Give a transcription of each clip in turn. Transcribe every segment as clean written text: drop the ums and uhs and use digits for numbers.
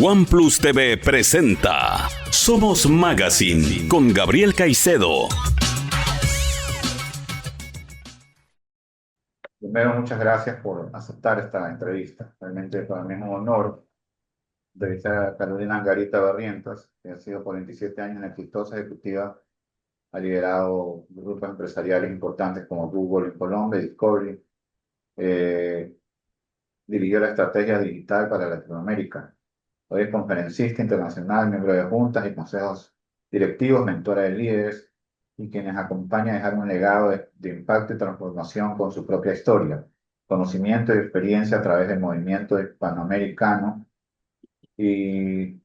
OnePlus TV presenta Somos Magazine con Gabriel Caicedo. Primero, muchas gracias por aceptar esta entrevista. Realmente para mí es un honor entrevistar a Carolina Angarita Barrientos, que ha sido por 27 años una exitosa ejecutiva, ha liderado grupos empresariales importantes como Google en Colombia, Discovery, eh, dirigió la estrategia digital para Latinoamérica. Hoy es conferencista internacional, miembro de juntas y consejos directivos, mentora de líderes y quienes acompaña a dejar un legado de impacto y transformación con su propia historia, conocimiento y experiencia a través del movimiento hispanoamericano. Y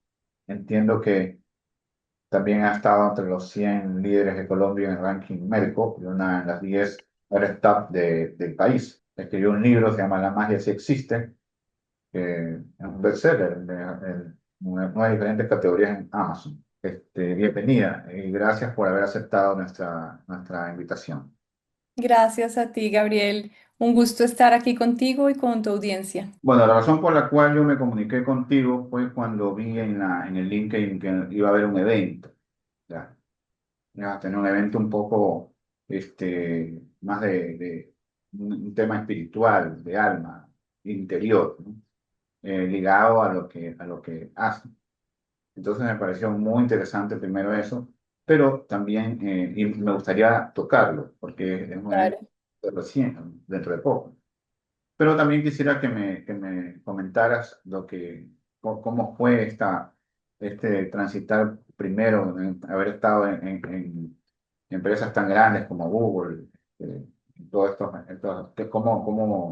entiendo que también ha estado entre los 100 líderes de Colombia en el ranking Merco, y una de las 10 startups del país. Escribió un libro, se llama La magia sí existe, que es un bestseller en nueve diferentes categorías en Amazon. Bienvenida y gracias por haber aceptado nuestra invitación. Gracias a ti, Gabriel. Un gusto estar aquí contigo y con tu audiencia. Bueno, la razón por la cual yo me comuniqué contigo fue cuando vi en el LinkedIn que iba a haber un evento. Ya, ya tener un evento un poco más de un tema espiritual, de alma, interior, ¿no? Ligado a lo que haces. Entonces me pareció muy interesante primero eso, pero también y me gustaría tocarlo, porque es un evento Claro. de recién, dentro de poco. Pero también quisiera que me comentaras cómo fue transitar primero, haber estado en empresas tan grandes como Google, todo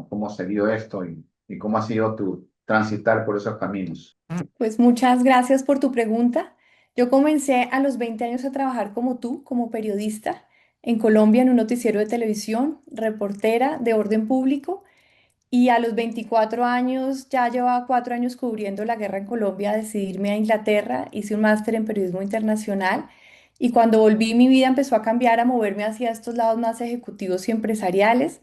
cómo se dio esto y cómo ha sido tu transitar por esos caminos. Pues muchas gracias por tu pregunta. Yo comencé a los 20 años a trabajar como tú, como periodista, en Colombia en un noticiero de televisión, reportera de orden público. Y a los 24 años, ya llevaba 4 años cubriendo la guerra en Colombia, decidí irme a Inglaterra, hice un máster en periodismo internacional y cuando volví mi vida empezó a cambiar, a moverme hacia estos lados más ejecutivos y empresariales.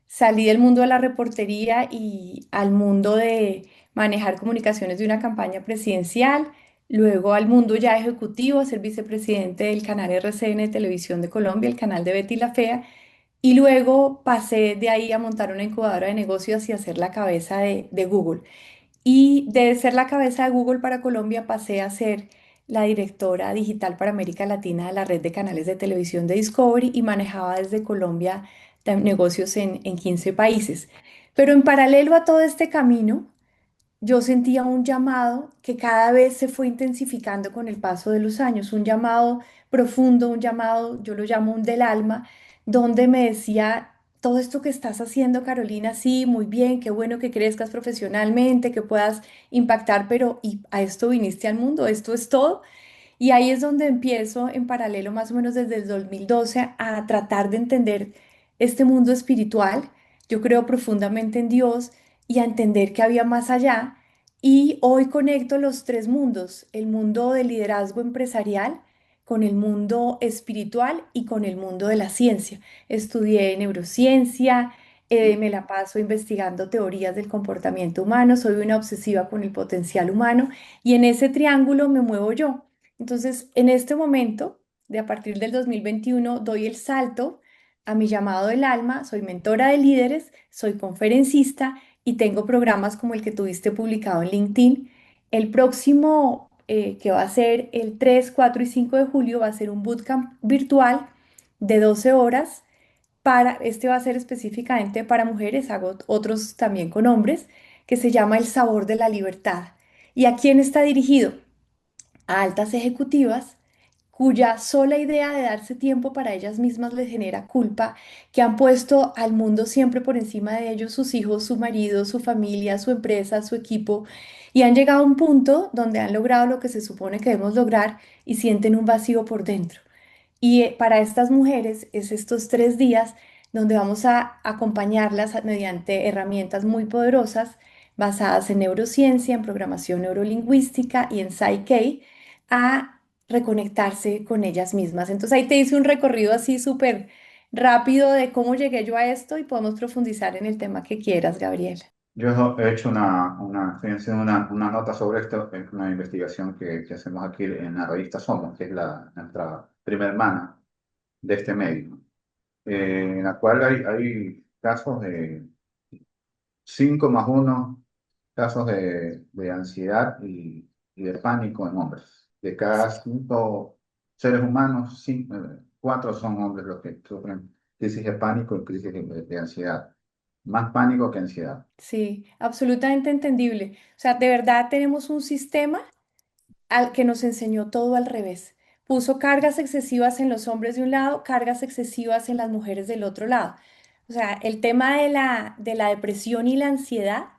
Salí del mundo de la reportería y al mundo de manejar comunicaciones de una campaña presidencial, luego al mundo ya ejecutivo, a ser vicepresidente del canal RCN de Televisión de Colombia, el canal de Betty la Fea. Y luego pasé de ahí a montar una incubadora de negocios y a ser la cabeza de Google. Y de ser la cabeza de Google para Colombia pasé a ser la directora digital para América Latina de la red de canales de televisión de Discovery y manejaba desde Colombia negocios en 15 países. Pero en paralelo a todo este camino, yo sentía un llamado que cada vez se fue intensificando con el paso de los años, un llamado profundo, un llamado, yo lo llamo un del alma, donde me decía, todo esto que estás haciendo, Carolina, sí, muy bien, qué bueno que crezcas profesionalmente, que puedas impactar, pero ¿y a esto viniste al mundo? ¿Esto es todo? Y ahí es donde empiezo en paralelo, más o menos desde el 2012, a tratar de entender este mundo espiritual. Yo creo profundamente en Dios y a entender que había más allá. Y hoy conecto los tres mundos, el mundo del liderazgo empresarial con el mundo espiritual y con el mundo de la ciencia. Estudié neurociencia, me la paso investigando teorías del comportamiento humano, soy una obsesiva con el potencial humano y en ese triángulo me muevo yo. Entonces, en este momento, de a partir del 2021, doy el salto a mi llamado del alma, soy mentora de líderes, soy conferencista y tengo programas como el que tuviste publicado en LinkedIn. El próximo, que va a ser el 3, 4 y 5 de julio, va a ser un bootcamp virtual de 12 horas. Este va a ser específicamente para mujeres, hago otros también con hombres, que se llama El sabor de la libertad. ¿Y a quién está dirigido? A altas ejecutivas cuya sola idea de darse tiempo para ellas mismas les genera culpa, que han puesto al mundo siempre por encima de ellos, sus hijos, su marido, su familia, su empresa, su equipo, y han llegado a un punto donde han logrado lo que se supone que debemos lograr y sienten un vacío por dentro. Y para estas mujeres es estos 3 días donde vamos a acompañarlas mediante herramientas muy poderosas basadas en neurociencia, en programación neurolingüística y en Psyche a reconectarse con ellas mismas. Entonces ahí te hice un recorrido así súper rápido de cómo llegué yo a esto y podemos profundizar en el tema que quieras, Gabriel. Yo he hecho estoy haciendo una nota sobre esto, es una investigación que hacemos aquí en la revista Somos, que es nuestra prima hermana de este medio, en la cual hay casos de 5 más uno casos de ansiedad y de pánico en hombres. De cada 5 seres humanos, 4 son hombres los que sufren crisis de pánico y crisis de ansiedad. Más pánico que ansiedad. Sí, absolutamente entendible. O sea, de verdad tenemos un sistema al que nos enseñó todo al revés. Puso cargas excesivas en los hombres de un lado, cargas excesivas en las mujeres del otro lado. O sea, el tema de la depresión y la ansiedad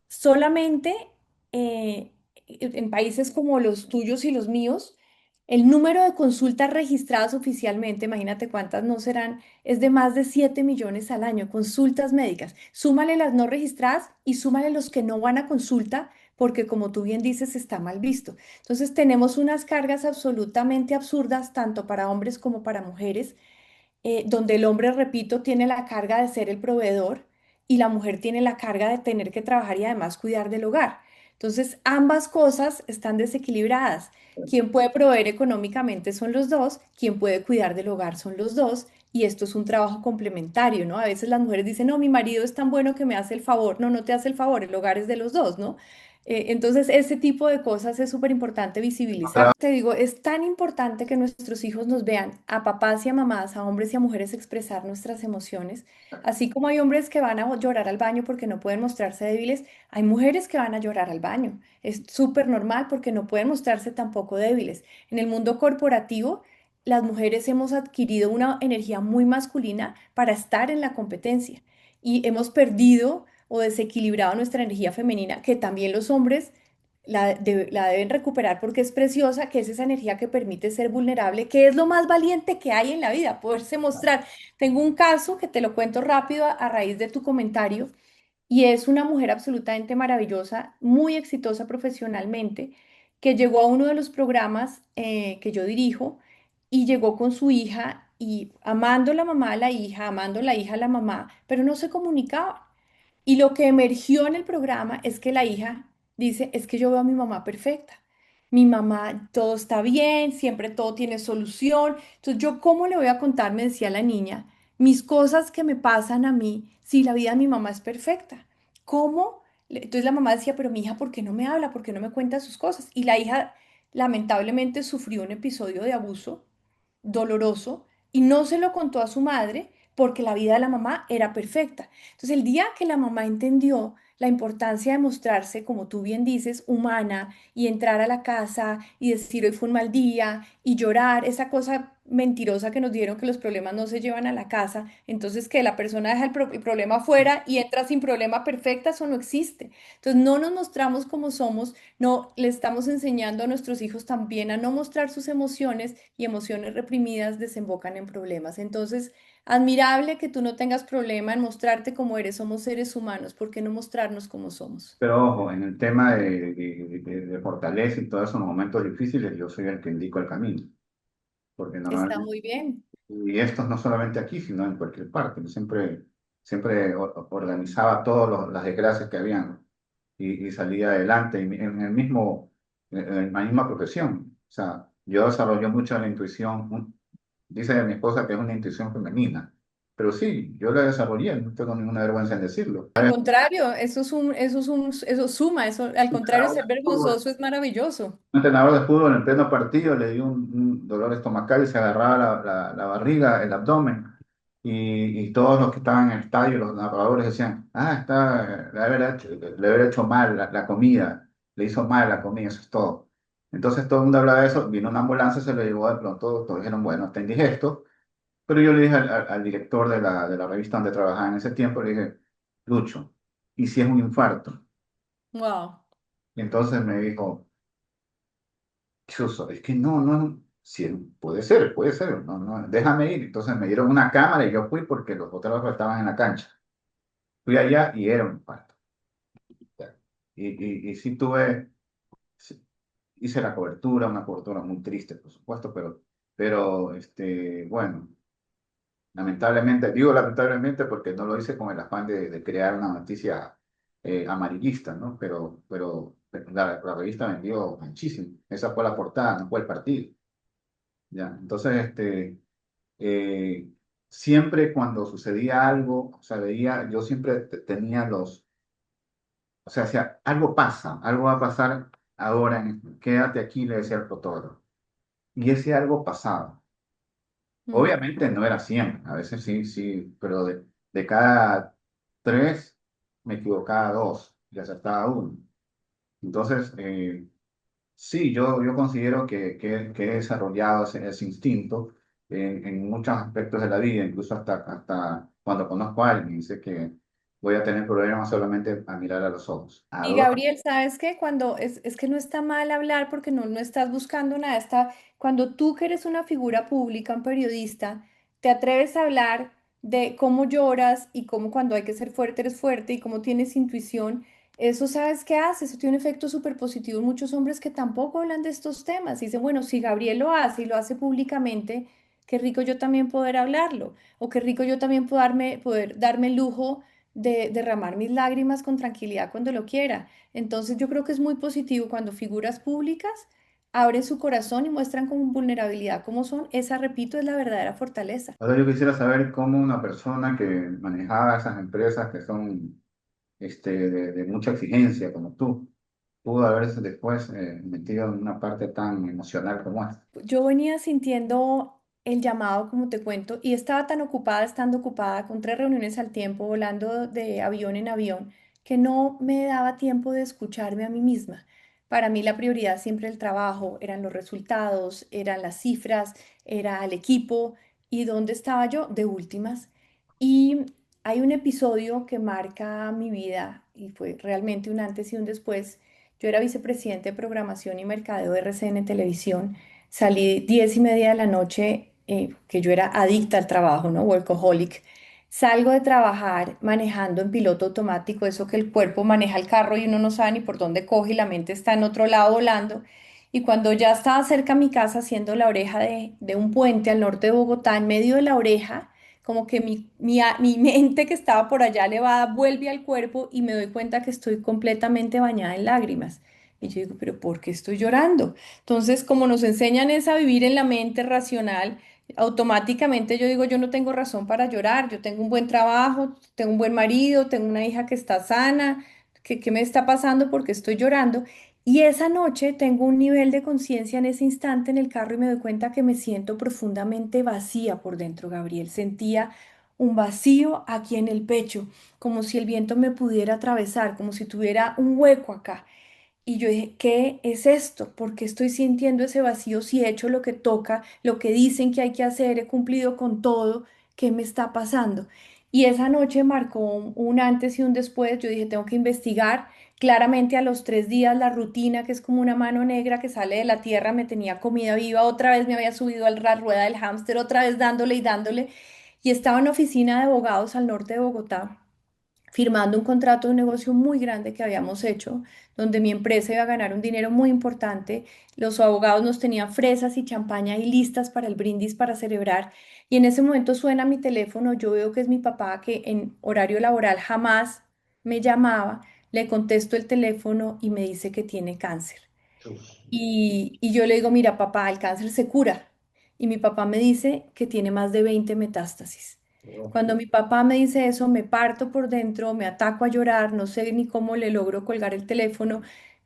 solamente en países como los tuyos y los míos, el número de consultas registradas oficialmente, imagínate cuántas no serán, es de más de 7 millones al año, consultas médicas. Súmale las no registradas y súmale los que no van a consulta, porque como tú bien dices, está mal visto. Entonces tenemos unas cargas absolutamente absurdas, tanto para hombres como para mujeres, donde el hombre, repito, tiene la carga de ser el proveedor y la mujer tiene la carga de tener que trabajar y además cuidar del hogar. Entonces, ambas cosas están desequilibradas. Quien puede proveer económicamente son los dos, quien puede cuidar del hogar son los dos, y esto es un trabajo complementario, ¿no? A veces las mujeres dicen, no, mi marido es tan bueno que me hace el favor. No, no te hace el favor, el hogar es de los dos, ¿no? Entonces, ese tipo de cosas es súper importante visibilizar. Te digo, es tan importante que nuestros hijos nos vean a papás y a mamás, a hombres y a mujeres expresar nuestras emociones. Así como hay hombres que van a llorar al baño porque no pueden mostrarse débiles, hay mujeres que van a llorar al baño. Es súper normal porque no pueden mostrarse tampoco débiles. En el mundo corporativo, las mujeres hemos adquirido una energía muy masculina para estar en la competencia y hemos perdido o desequilibrado nuestra energía femenina, que también los hombres la deben recuperar porque es preciosa, que es esa energía que permite ser vulnerable, que es lo más valiente que hay en la vida, poderse mostrar. Tengo un caso que te lo cuento rápido a raíz de tu comentario y es una mujer absolutamente maravillosa, muy exitosa profesionalmente, que llegó a uno de los programas que yo dirijo y llegó con su hija y amando la mamá a la hija, amando la hija a la mamá, pero no se comunicaba. Y lo que emergió en el programa es que la hija dice, es que yo veo a mi mamá perfecta. Mi mamá, todo está bien, siempre todo tiene solución. Entonces, ¿yo cómo le voy a contar, me decía la niña, mis cosas que me pasan a mí si la vida de mi mamá es perfecta? ¿Cómo? Entonces la mamá decía, pero mi hija, ¿por qué no me habla? ¿Por qué no me cuenta sus cosas? Y la hija lamentablemente sufrió un episodio de abuso doloroso y no se lo contó a su madre porque la vida de la mamá era perfecta. Entonces, el día que la mamá entendió la importancia de mostrarse, como tú bien dices, humana y entrar a la casa y decir hoy fue un mal día y llorar, esa cosa mentirosa que nos dieron que los problemas no se llevan a la casa, entonces que la persona deja el problema afuera y entra sin problema perfecta, eso no existe. Entonces, no nos mostramos como somos, no, le estamos enseñando a nuestros hijos también a no mostrar sus emociones y emociones reprimidas desembocan en problemas. Entonces, admirable que tú no tengas problema en mostrarte como eres. Somos seres humanos, ¿por qué no mostrarnos como somos? Pero ojo, en el tema de fortaleza y todos esos momentos difíciles, yo soy el que indico el camino. Porque Está normalmente, muy bien. y esto no solamente aquí, sino en cualquier parte. Yo siempre organizaba todas las desgracias que habían y salía adelante en el mismo, en la misma profesión. O sea, yo desarrollé mucho la intuición, dice mi esposa que es una intuición femenina, pero sí, yo la desarrollé, no tengo ninguna vergüenza en decirlo. Al contrario, eso suma, eso, al contrario, ser vergonzoso es maravilloso. Un entrenador de fútbol en pleno partido le dio un dolor estomacal y se agarraba la barriga, el abdomen. Y todos los que estaban en el estadio, los narradores decían, le haber hecho mal la comida, le hizo mal la comida, eso es todo. Entonces todo el mundo hablaba de eso, vino una ambulancia, se lo llevó de pronto, todos dijeron, bueno, está indigesto. Pero yo le dije al director de la revista donde trabajaba en ese tiempo, le dije, Lucho, ¿y si es un infarto? Wow. Y entonces me dijo, Chuzo, es que no, sí, puede ser, no, déjame ir. Entonces me dieron una cámara y yo fui porque los fotógrafos estaban en la cancha. Fui allá y era un parto. Y sí sí, hice la cobertura, una cobertura muy triste, por supuesto, pero bueno, lamentablemente, digo lamentablemente porque no lo hice con el afán de crear una noticia amarillista, ¿no? Pero la revista vendió muchísimo. Esa fue la portada, no fue el partido. ¿Ya? Entonces, eh, siempre cuando sucedía algo, o sea, veía, yo siempre tenía o sea, decía, algo pasa, algo va a pasar ahora, quédate aquí, le decía el fotógrafo. Y ese algo pasaba. Mm. Obviamente no era siempre, a veces sí, sí, pero de cada tres me equivocaba dos y acertaba uno. Entonces, sí, yo considero que he desarrollado ese instinto en muchos aspectos de la vida, incluso hasta cuando conozco a alguien, sé que voy a tener problemas solamente a mirar a los ojos. Y Adoro. Gabriel, ¿sabes qué? Cuando es que no está mal hablar porque no estás buscando nada, está, cuando tú que eres una figura pública, un periodista, te atreves a hablar de cómo lloras y cómo cuando hay que ser fuerte eres fuerte y cómo tienes intuición, eso ¿sabes qué hace? Eso tiene un efecto súper positivo en muchos hombres que tampoco hablan de estos temas. Y dicen, bueno, si Gabriel lo hace y lo hace públicamente, qué rico yo también poder hablarlo, o qué rico yo también poder darme el lujo de derramar mis lágrimas con tranquilidad cuando lo quiera. Entonces yo creo que es muy positivo cuando figuras públicas abren su corazón y muestran con vulnerabilidad cómo son. Esa, repito, es la verdadera fortaleza. Ahora yo quisiera saber cómo una persona que manejaba esas empresas que son de mucha exigencia como tú, pudo haberse después metido en una parte tan emocional como esta. Yo venía sintiendo el llamado, como te cuento, y estaba tan ocupada, estando ocupada con 3 reuniones al tiempo, volando de avión en avión, que no me daba tiempo de escucharme a mí misma. Para mí la prioridad siempre el trabajo, eran los resultados, eran las cifras, era el equipo y dónde estaba yo de últimas. Y hay un episodio que marca mi vida y fue realmente un antes y un después. Yo era vicepresidente de programación y mercadeo de RCN Televisión. Salí 10:30 de la noche, que yo era adicta al trabajo, ¿no? Workaholic. Salgo de trabajar manejando en piloto automático, eso que el cuerpo maneja el carro y uno no sabe ni por dónde coge y la mente está en otro lado volando. Y cuando ya estaba cerca a mi casa, haciendo la oreja de un puente al norte de Bogotá, en medio de la oreja, como que mi mente que estaba por allá elevada vuelve al cuerpo y me doy cuenta que estoy completamente bañada en lágrimas. Y yo digo, pero ¿por qué estoy llorando? Entonces, como nos enseñan es a vivir en la mente racional, automáticamente yo digo, yo no tengo razón para llorar, yo tengo un buen trabajo, tengo un buen marido, tengo una hija que está sana, ¿qué me está pasando? Porque estoy llorando. Y esa noche tengo un nivel de conciencia en ese instante en el carro y me doy cuenta que me siento profundamente vacía por dentro, Gabriel. Sentía un vacío aquí en el pecho, como si el viento me pudiera atravesar, como si tuviera un hueco acá. Y yo dije, ¿qué es esto? ¿Por qué estoy sintiendo ese vacío si he hecho lo que toca, lo que dicen que hay que hacer, he cumplido con todo? ¿Qué me está pasando? Y esa noche marcó un antes y un después. Yo dije, tengo que investigar. Claramente a los 3 días la rutina, que es como una mano negra que sale de la tierra, me tenía comida viva. Otra vez me había subido a la rueda del hámster, otra vez dándole y dándole. Y estaba en una oficina de abogados al norte de Bogotá firmando un contrato de un negocio muy grande que habíamos hecho, donde mi empresa iba a ganar un dinero muy importante. Los abogados nos tenían fresas y champaña ahí listas para el brindis para celebrar. Y en ese momento suena mi teléfono, yo veo que es mi papá que en horario laboral jamás me llamaba, le contesto el teléfono y me dice que tiene cáncer. Y yo le digo, mira, papá, el cáncer se cura. Y mi papá me dice que tiene más de 20 metástasis. Cuando mi papá me dice eso, me parto por dentro, me ataco a llorar, no sé ni cómo le logro colgar el teléfono,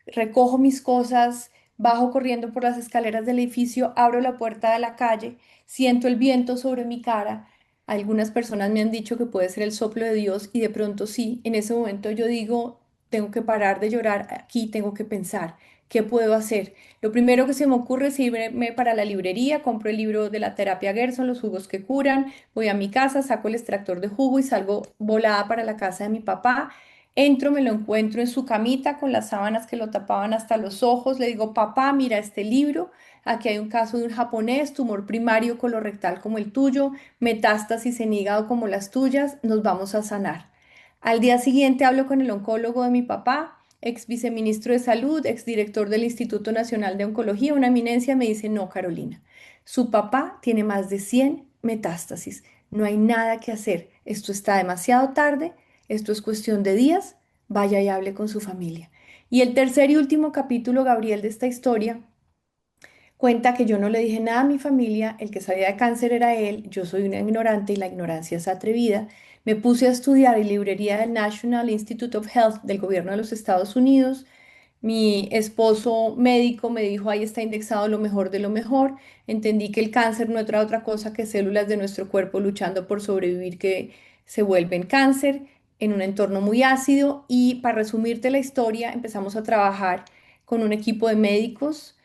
recojo mis cosas, bajo corriendo por las escaleras del edificio, abro la puerta de la calle, siento el viento sobre mi cara. Algunas personas me han dicho que puede ser el soplo de Dios y de pronto sí, en ese momento yo digo, tengo que parar de llorar aquí, tengo que pensar. ¿Qué puedo hacer? Lo primero que se me ocurre es irme para la librería, compro el libro de la terapia Gerson, los jugos que curan, voy a mi casa, saco el extractor de jugo y salgo volada para la casa de mi papá. Entro, me lo encuentro en su camita con las sábanas que lo tapaban hasta los ojos. Le digo, papá, mira este libro. Aquí hay un caso de un japonés, tumor primario colorectal como el tuyo, metástasis en hígado como las tuyas, nos vamos a sanar. Al día siguiente hablo con el oncólogo de mi papá, ex viceministro de Salud, ex director del Instituto Nacional de Oncología, una eminencia, me dice, no, Carolina, su papá tiene más de 100 metástasis, no hay nada que hacer, esto está demasiado tarde, esto es cuestión de días, vaya y hable con su familia. Y el tercer y último capítulo, Gabriel, de esta historia cuenta que yo no le dije nada a mi familia, el que sabía de cáncer era él, yo soy una ignorante y la ignorancia es atrevida. Me puse a estudiar en librería del National Institute of Health del gobierno de los Estados Unidos. Mi esposo médico me dijo, ahí está indexado lo mejor de lo mejor. Entendí que el cáncer no era otra cosa que células de nuestro cuerpo luchando por sobrevivir que se vuelven cáncer en un entorno muy ácido. Y para resumirte la historia, empezamos a trabajar con un equipo de médicos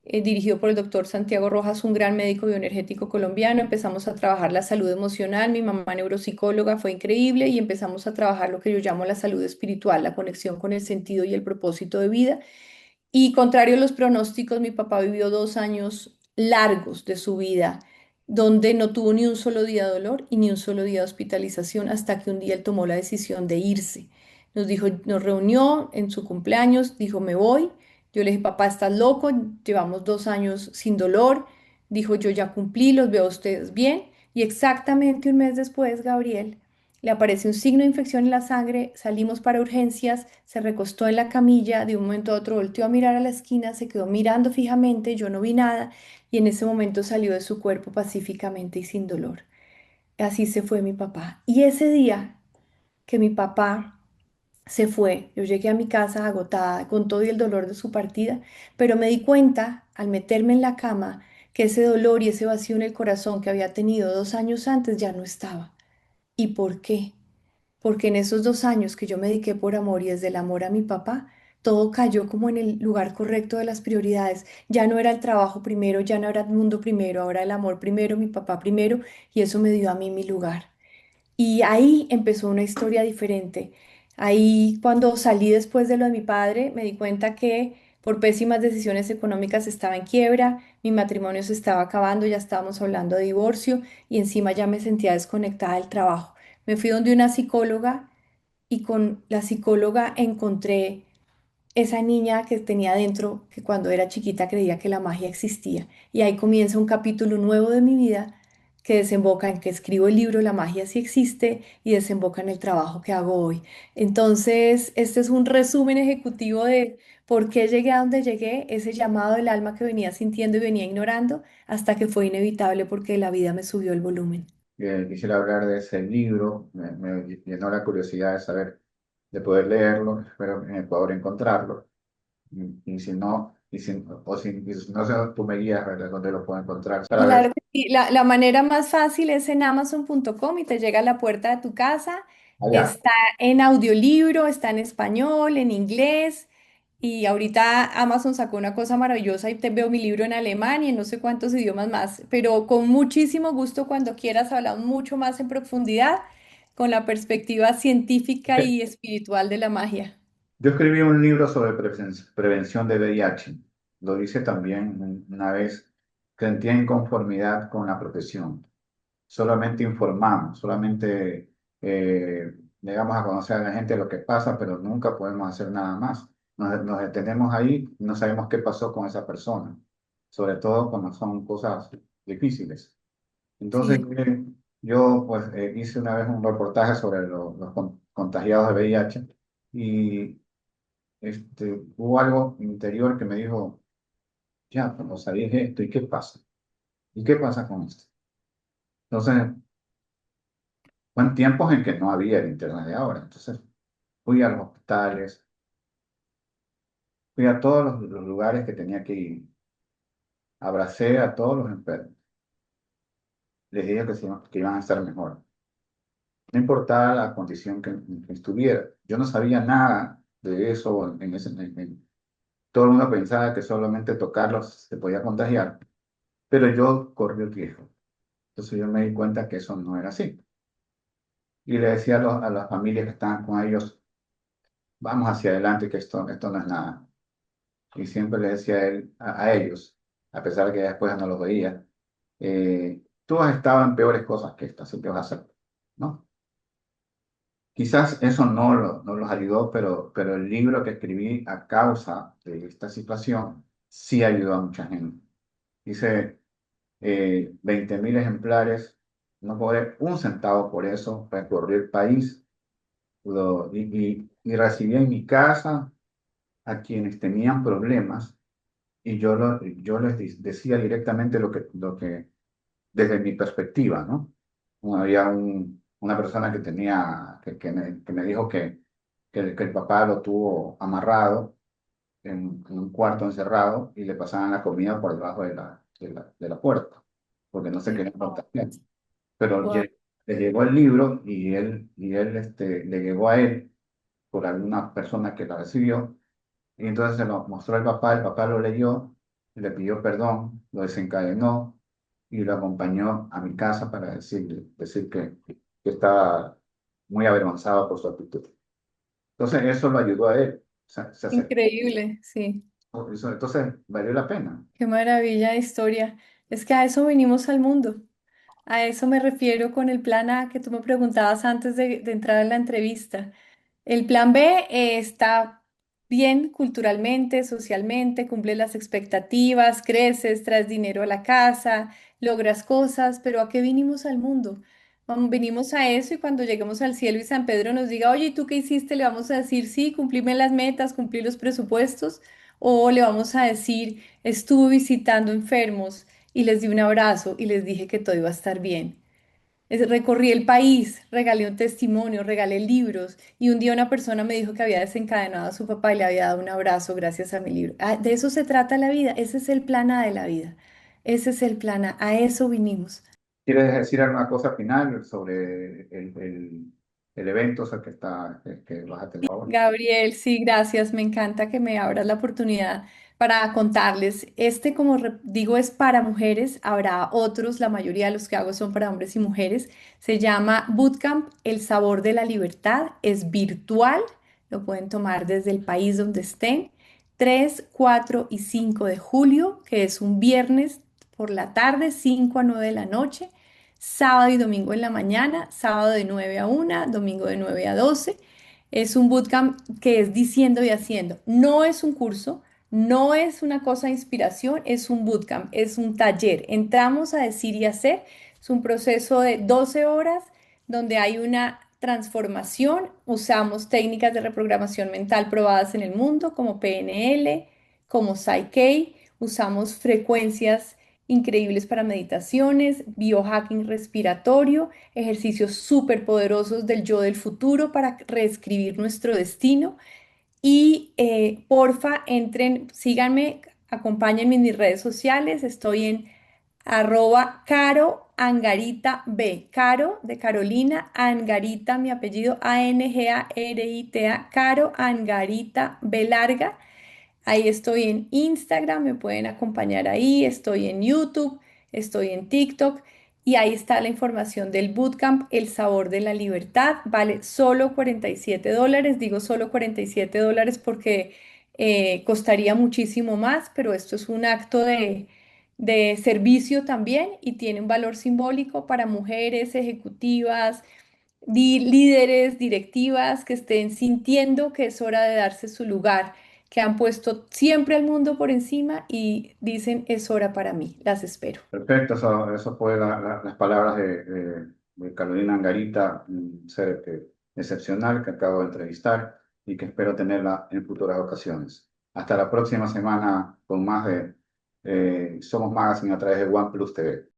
dirigido por el doctor Santiago Rojas, un gran médico bioenergético colombiano. Empezamos a trabajar la salud emocional, mi mamá neuropsicóloga fue increíble y empezamos a trabajar lo que yo llamo la salud espiritual, la conexión con el sentido y el propósito de vida. Y contrario a los pronósticos, mi papá vivió 2 años largos de su vida, donde no tuvo ni un solo día de dolor y ni un solo día de hospitalización, hasta que un día él tomó la decisión de irse. Nos dijo, nos reunió en su cumpleaños, dijo, me voy. Yo le dije, papá, estás loco, llevamos 2 años sin dolor. Dijo, yo ya cumplí, los veo a ustedes bien. Y exactamente un mes después, Gabriel, le apareció un signo de infección en la sangre, salimos para urgencias, se recostó en la camilla, de un momento a otro volteó a mirar a la esquina, se quedó mirando fijamente, yo no vi nada y en ese momento salió de su cuerpo pacíficamente y sin dolor. Así se fue mi papá. Y ese día que mi papá se fue, yo llegué a mi casa agotada con todo y el dolor de su partida, pero me di cuenta al meterme en la cama que ese dolor y ese vacío en el corazón que había tenido 2 años antes ya no estaba. ¿Y por qué? Porque en esos 2 años que yo me dediqué por amor y desde el amor a mi papá, todo cayó como en el lugar correcto de las prioridades. Ya no era el trabajo primero, ya no era el mundo primero, ahora el amor primero, mi papá primero, y eso me dio a mí mi lugar. Y ahí empezó una historia diferente. Ahí cuando salí después de lo de mi padre, me di cuenta que por pésimas decisiones económicas estaba en quiebra, mi matrimonio se estaba acabando, ya estábamos hablando de divorcio y encima ya me sentía desconectada del trabajo. Me fui donde una psicóloga y con la psicóloga encontré esa niña que tenía dentro, que cuando era chiquita creía que la magia existía. Y ahí comienza un capítulo nuevo de mi vida que desemboca en que escribo el libro La magia sí existe y desemboca en el trabajo que hago hoy. Entonces, este es un resumen ejecutivo de por qué llegué a donde llegué, ese llamado del alma que venía sintiendo y venía ignorando, hasta que fue inevitable porque la vida me subió el volumen. Quisiera hablar de ese libro, me llenó la curiosidad de saber, de poder leerlo, espero en Ecuador encontrarlo. Y si no, y si no sé, tú me guías, ¿verdad? ¿Dónde lo puedo encontrar? Para ver, Claro que sí. La manera más fácil es en amazon.com y te llega a la puerta de tu casa. allá. Está en audiolibro, está en español, en inglés. Y ahorita Amazon sacó una cosa maravillosa y te veo mi libro en alemán y en no sé cuántos idiomas más. Pero con muchísimo gusto cuando quieras hablamos mucho más en profundidad con la perspectiva científica y espiritual de la magia. Yo escribí un libro sobre prevención de VIH. Lo hice también una vez que entré en conformidad con la profesión. Solamente informamos, solamente le damos a conocer a la gente lo que pasa, pero nunca podemos hacer nada más. Nos detenemos ahí y no sabemos qué pasó con esa persona, sobre todo cuando son cosas difíciles. Entonces, Sí. yo pues hice una vez un reportaje sobre los contagiados de VIH y hubo algo interior que me dijo, ya, cuando sabías esto, ¿y qué pasa? ¿Y qué pasa con esto? Entonces, fue en tiempos en que no había el internet de ahora. Entonces, fui a los hospitales, fui a todos los lugares que tenía que ir, abracé a todos los enfermos, les dije que iban a estar mejor. No importaba la condición que estuviera. Yo no sabía nada de eso. Todo el mundo pensaba que solamente tocarlos se podía contagiar, pero yo corrí el riesgo. Entonces yo me di cuenta que eso no era así. Y le decía a las familias que estaban con ellos, vamos hacia adelante, que esto no es nada. Y siempre le decía a ellos, a pesar de que después no los veía, tú has estado en peores cosas que esta, así que vas a hacer, ¿no? Quizás eso no los ayudó, pero el libro que escribí a causa de esta situación sí ayudó a mucha gente. Hice 20.000 ejemplares, no cobré un centavo por eso, recorrí el país y y recibía en mi casa a quienes tenían problemas y yo les decía directamente lo que desde mi perspectiva, ¿no? Había una persona que me dijo que el papá lo tuvo amarrado en un cuarto encerrado y le pasaban la comida por debajo de la puerta, porque no se querían contagiar. Pero Wow. le llegó el libro y él le llegó a él por alguna persona que la recibió, y entonces se lo mostró al papá, el papá lo leyó, le pidió perdón, lo desencadenó y lo acompañó a mi casa para decir que estaba muy avergonzado por su actitud. Entonces eso lo ayudó a él, se acercó, Increíble, sí. entonces valió la pena. Qué maravilla de historia. Es que a eso venimos al mundo. A eso me refiero con el plan A que tú me preguntabas antes de entrar en la entrevista. El plan B está bien culturalmente, socialmente, cumple las expectativas, creces, traes dinero a la casa, logras cosas, pero ¿a qué vinimos al mundo? Venimos a eso y cuando lleguemos al cielo y San Pedro nos diga, oye, ¿y tú qué hiciste? Le vamos a decir, sí, cumplíme las metas, cumplí los presupuestos, o le vamos a decir, estuve visitando enfermos y les di un abrazo y les dije que todo iba a estar bien. Recorrí el país, regalé un testimonio, regalé libros y un día una persona me dijo que había desencadenado a su papá y le había dado un abrazo gracias a mi libro. Ah, de eso se trata la vida, ese es el plan A de la vida, ese es el plan A eso vinimos. ¿Quieres decir alguna cosa final sobre el evento, o sea, que vas a tener ahora? Gabriel, sí, gracias. Me encanta que me abras la oportunidad para contarles. Este, como digo, es para mujeres. Habrá otros, la mayoría de los que hago son para hombres y mujeres. Se llama Bootcamp El Sabor de la Libertad. Es virtual. Lo pueden tomar desde el país donde estén. 3, 4 y 5 de julio, que es un viernes por la tarde, 5 a 9 de la noche. Sábado y domingo en la mañana. Sábado de 9 a 1, domingo de 9 a 12. Es un bootcamp que es diciendo y haciendo. No es un curso, no es una cosa de inspiración, es un bootcamp, es un taller. Entramos a decir y hacer. Es un proceso de 12 horas donde hay una transformación. Usamos técnicas de reprogramación mental probadas en el mundo como PNL, como Psyche. Usamos frecuencias increíbles para meditaciones, biohacking respiratorio, ejercicios súper poderosos del yo del futuro para reescribir nuestro destino. Y porfa, entren, síganme, acompáñenme en mis redes sociales. Estoy en @Caro Angarita B. Caro de Carolina, Angarita, mi apellido Angarita, Caro Angarita B larga. Ahí estoy en Instagram, me pueden acompañar ahí, estoy en YouTube, estoy en TikTok y ahí está la información del bootcamp El Sabor de la Libertad. Vale solo $47, digo solo $47 porque costaría muchísimo más, pero esto es un acto de servicio también y tiene un valor simbólico para mujeres ejecutivas, líderes, directivas que estén sintiendo que es hora de darse su lugar, que han puesto siempre al mundo por encima y dicen es hora para mí, las espero. Perfecto, eso fue las palabras de Carolina Angarita, un ser excepcional que acabo de entrevistar y que espero tenerla en futuras ocasiones. Hasta la próxima semana con más de Somos Magazine a través de OnePlus TV.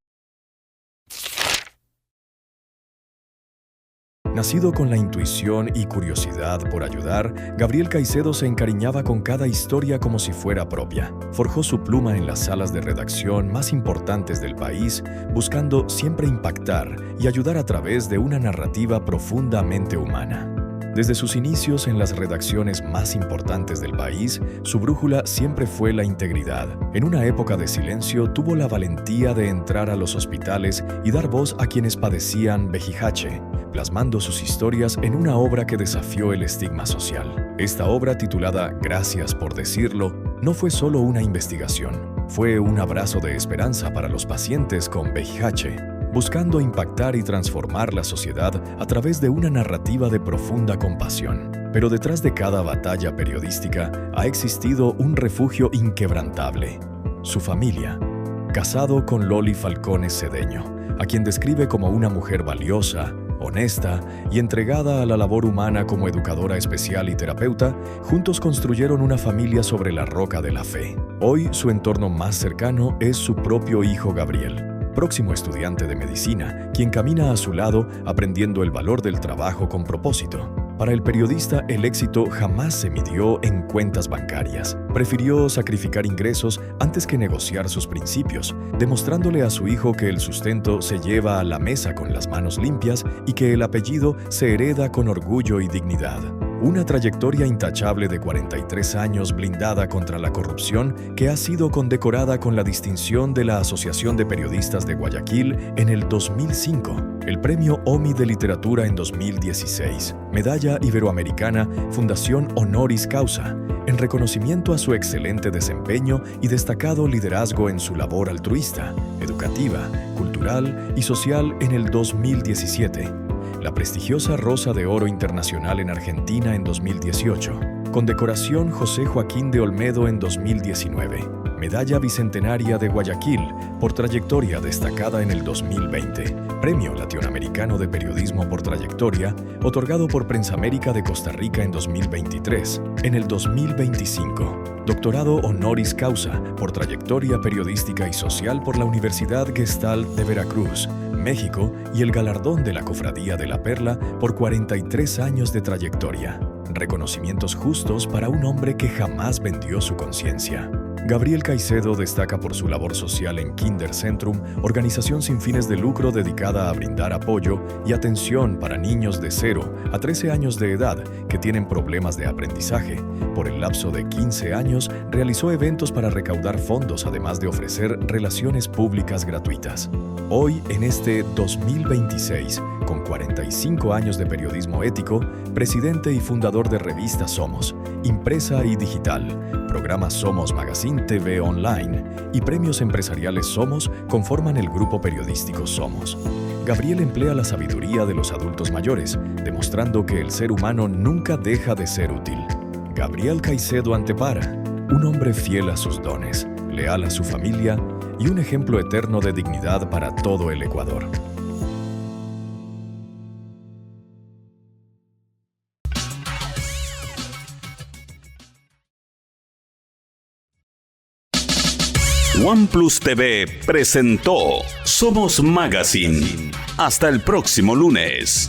Nacido con la intuición y curiosidad por ayudar, Gabriel Caicedo se encariñaba con cada historia como si fuera propia. Forjó su pluma en las salas de redacción más importantes del país, buscando siempre impactar y ayudar a través de una narrativa profundamente humana. Desde sus inicios en las redacciones más importantes del país, su brújula siempre fue la integridad. En una época de silencio, tuvo la valentía de entrar a los hospitales y dar voz a quienes padecían VIH, plasmando sus historias en una obra que desafió el estigma social. Esta obra, titulada Gracias por decirlo, no fue solo una investigación, fue un abrazo de esperanza para los pacientes con VIH, buscando impactar y transformar la sociedad a través de una narrativa de profunda compasión. Pero detrás de cada batalla periodística ha existido un refugio inquebrantable: su familia. Casado con Loli Falcones Cedeño, a quien describe como una mujer valiosa, honesta y entregada a la labor humana como educadora especial y terapeuta, juntos construyeron una familia sobre la roca de la fe. Hoy, su entorno más cercano es su propio hijo Gabriel, próximo estudiante de medicina, quien camina a su lado aprendiendo el valor del trabajo con propósito. Para el periodista, el éxito jamás se midió en cuentas bancarias. Prefirió sacrificar ingresos antes que negociar sus principios, demostrándole a su hijo que el sustento se lleva a la mesa con las manos limpias y que el apellido se hereda con orgullo y dignidad. Una trayectoria intachable de 43 años blindada contra la corrupción que ha sido condecorada con la distinción de la Asociación de Periodistas de Guayaquil en el 2005, el Premio OMI de Literatura en 2016, Medalla Iberoamericana Fundación Honoris Causa, en reconocimiento a su excelente desempeño y destacado liderazgo en su labor altruista, educativa, cultural y social en el 2017. La prestigiosa Rosa de Oro Internacional en Argentina en 2018, Condecoración José Joaquín de Olmedo en 2019, Medalla Bicentenaria de Guayaquil por trayectoria destacada en el 2020, Premio Latinoamericano de Periodismo por Trayectoria, otorgado por Prensa América de Costa Rica en 2023, en el 2025, Doctorado Honoris Causa por Trayectoria Periodística y Social por la Universidad Gestalt de Veracruz, México, y el galardón de la Cofradía de la Perla por 43 años de trayectoria. Reconocimientos justos para un hombre que jamás vendió su conciencia. Gabriel Caicedo destaca por su labor social en Kindercentrum, organización sin fines de lucro dedicada a brindar apoyo y atención para niños de 0 a 13 años de edad que tienen problemas de aprendizaje. Por el lapso de 15 años, realizó eventos para recaudar fondos, además de ofrecer relaciones públicas gratuitas. Hoy, en este 2026, con 45 años de periodismo ético, presidente y fundador de revista Somos, impresa y digital, programa Somos Magazine TV Online y premios empresariales Somos conforman el grupo periodístico Somos. Gabriel emplea la sabiduría de los adultos mayores, demostrando que el ser humano nunca deja de ser útil. Gabriel Caicedo Antepara, un hombre fiel a sus dones, leal a su familia y un ejemplo eterno de dignidad para todo el Ecuador. OnePlus TV presentó Somos Magazine. Hasta el próximo lunes.